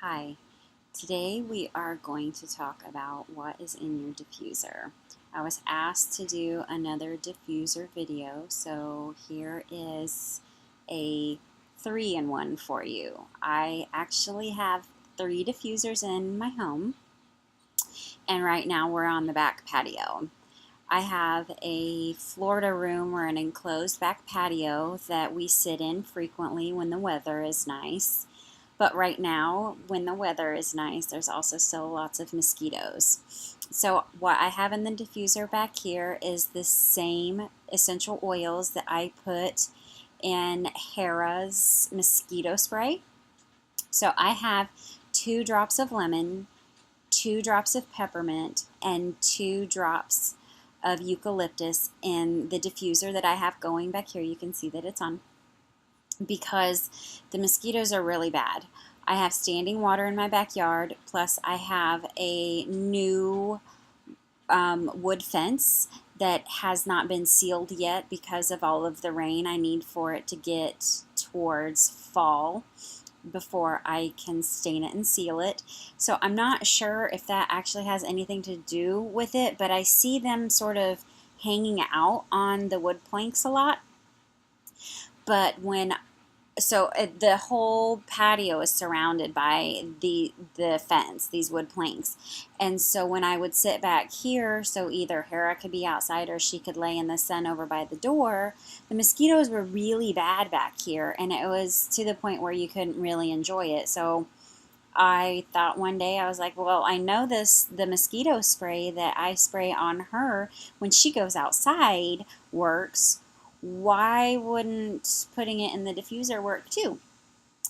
Hi, today we are going to talk about what is in your diffuser. I was asked to do another diffuser video, so here is a 3-in-1 for you. I actually have 3 diffusers in my home, and right now we're on the back patio. I have a Florida room or an enclosed back patio that we sit in frequently when the weather is nice. But right now, when the weather is nice, there's also still lots of mosquitoes. So what I have in the diffuser back here is the same essential oils that I put in Harrah's mosquito spray. So I have 2 drops of lemon, 2 drops of peppermint, and 2 drops of eucalyptus in the diffuser that I have going back here. You can see that it's on because the mosquitoes are really bad. I have standing water in my backyard, plus I have a new wood fence that has not been sealed yet because of all of the rain I need for it to get towards fall before I can stain it and seal it. So I'm not sure if that actually has anything to do with it, but I see them sort of hanging out on the wood planks a lot. But the whole patio is surrounded by the fence, these wood planks. And so when I would sit back here, so either Harrah could be outside or she could lay in the sun over by the door, the mosquitoes were really bad back here, and it was to the point where you couldn't really enjoy it. So I thought one day, I was like, well, I know the mosquito spray that I spray on her when she goes outside works. Why wouldn't putting it in the diffuser work too?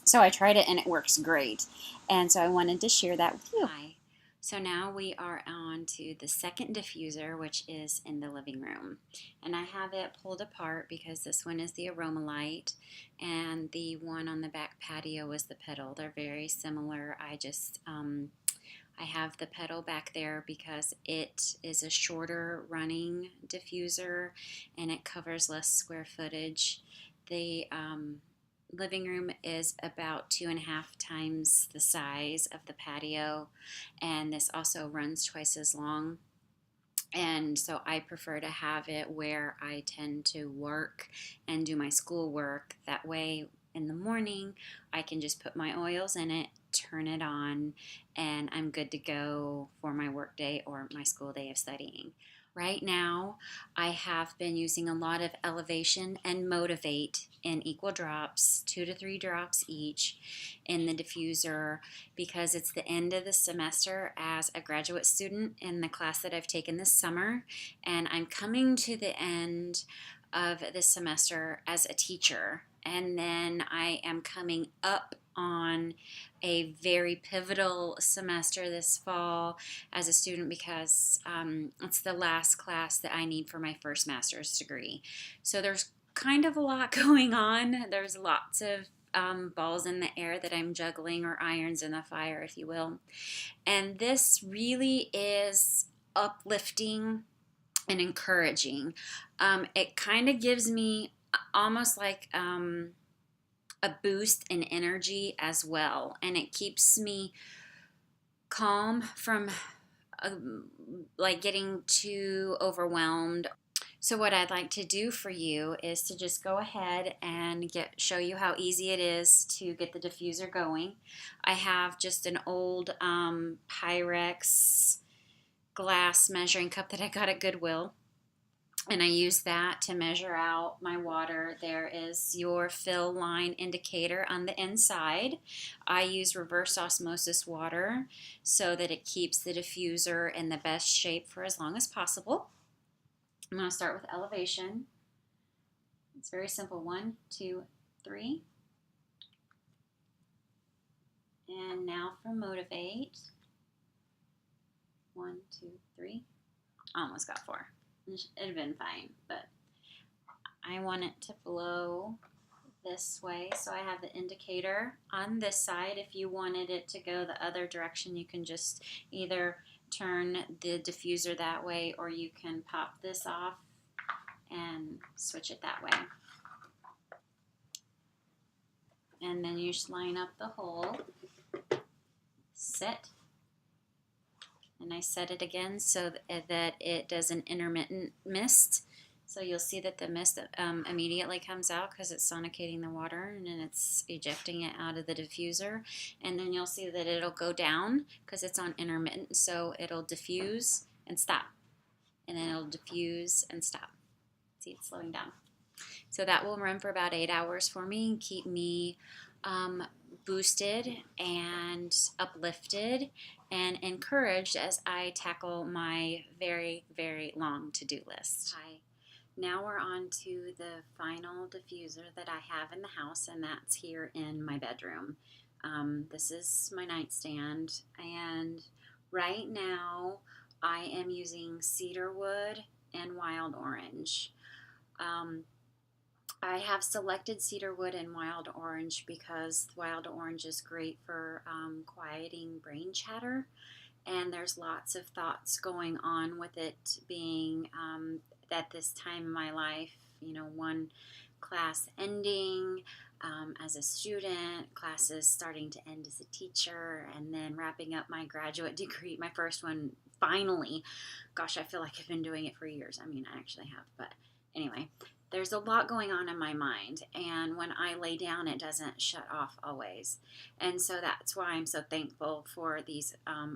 So I tried it and it works great. And so I wanted to share that with you. Hi. So now we are on to the second diffuser, which is in the living room. And I have it pulled apart because this one is the aroma light and the one on the back patio is the petal. They're very similar. I have the petal back there because it is a shorter running diffuser and it covers less square footage. The living room is about 2.5 times the size of the patio, and this also runs twice as long. And so I prefer to have it where I tend to work and do my school work. That way, in the morning, I can just put my oils in it, turn it on, and I'm good to go for my work day or my school day of studying. Right now, I have been using a lot of Elevation and Motivate in equal drops, 2 to 3 drops each in the diffuser, because it's the end of the semester as a graduate student in the class that I've taken this summer, and I'm coming to the end of this semester as a teacher, and then I am coming up on a very pivotal semester this fall as a student because it's the last class that I need for my first master's degree. So there's kind of a lot going on. There's lots of balls in the air that I'm juggling, or irons in the fire, if you will. And this really is uplifting and encouraging. It kind of gives me almost like a boost in energy as well, and it keeps me calm from like getting too overwhelmed. So what I'd like to do for you is to just go ahead and show you how easy it is to get the diffuser going. I have just an old Pyrex glass measuring cup that I got at Goodwill, and I use that to measure out my water. There is your fill line indicator on the inside. I use reverse osmosis water so that it keeps the diffuser in the best shape for as long as possible. I'm going to start with Elevation. It's very simple. 1, 2, 3. And now for Motivate. 1, 2, 3. Almost got 4. It'd have been fine, but I want it to blow this way, so I have the indicator on this side. If you wanted it to go the other direction, you can just either turn the diffuser that way, or you can pop this off and switch it that way. And then you just line up the hole set. And I set it again so that it does an intermittent mist. So you'll see that the mist immediately comes out because it's sonicating the water and then it's ejecting it out of the diffuser. And then you'll see that it'll go down because it's on intermittent. So it'll diffuse and stop. And then it'll diffuse and stop. See, it's slowing down. So that will run for about 8 hours for me and keep me boosted and uplifted and encouraged as I tackle my very, very long to-do list. Hi. Now we're on to the final diffuser that I have in the house, and that's here in my bedroom. This is my nightstand, and right now I am using Cedarwood and Wild Orange. I have selected Cedarwood and Wild Orange because Wild Orange is great for quieting brain chatter, and there's lots of thoughts going on with it being at this time in my life, you know, one class ending as a student, classes starting to end as a teacher, and then wrapping up my graduate degree, my first one finally. Gosh, I feel like I've been doing it for years. I mean, I actually have, but anyway. There's a lot going on in my mind, and when I lay down, it doesn't shut off always. And so that's why I'm so thankful for these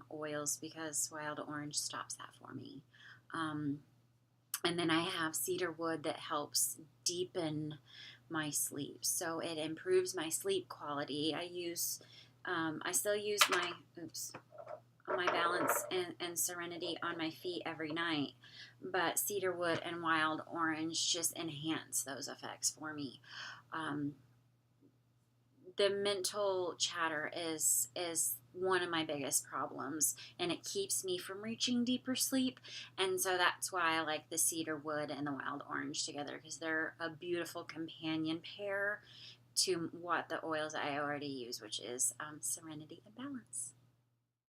oils, because Wild Orange stops that for me. And then I have Cedarwood that helps deepen my sleep. So it improves my sleep quality. I still use my balance and serenity on my feet every night, but Cedarwood and Wild Orange just enhance those effects for me. The mental chatter is one of my biggest problems, and it keeps me from reaching deeper sleep, and so that's why I like the Cedarwood and the Wild Orange together, because they're a beautiful companion pair to what the oils I already use, which is serenity and balance.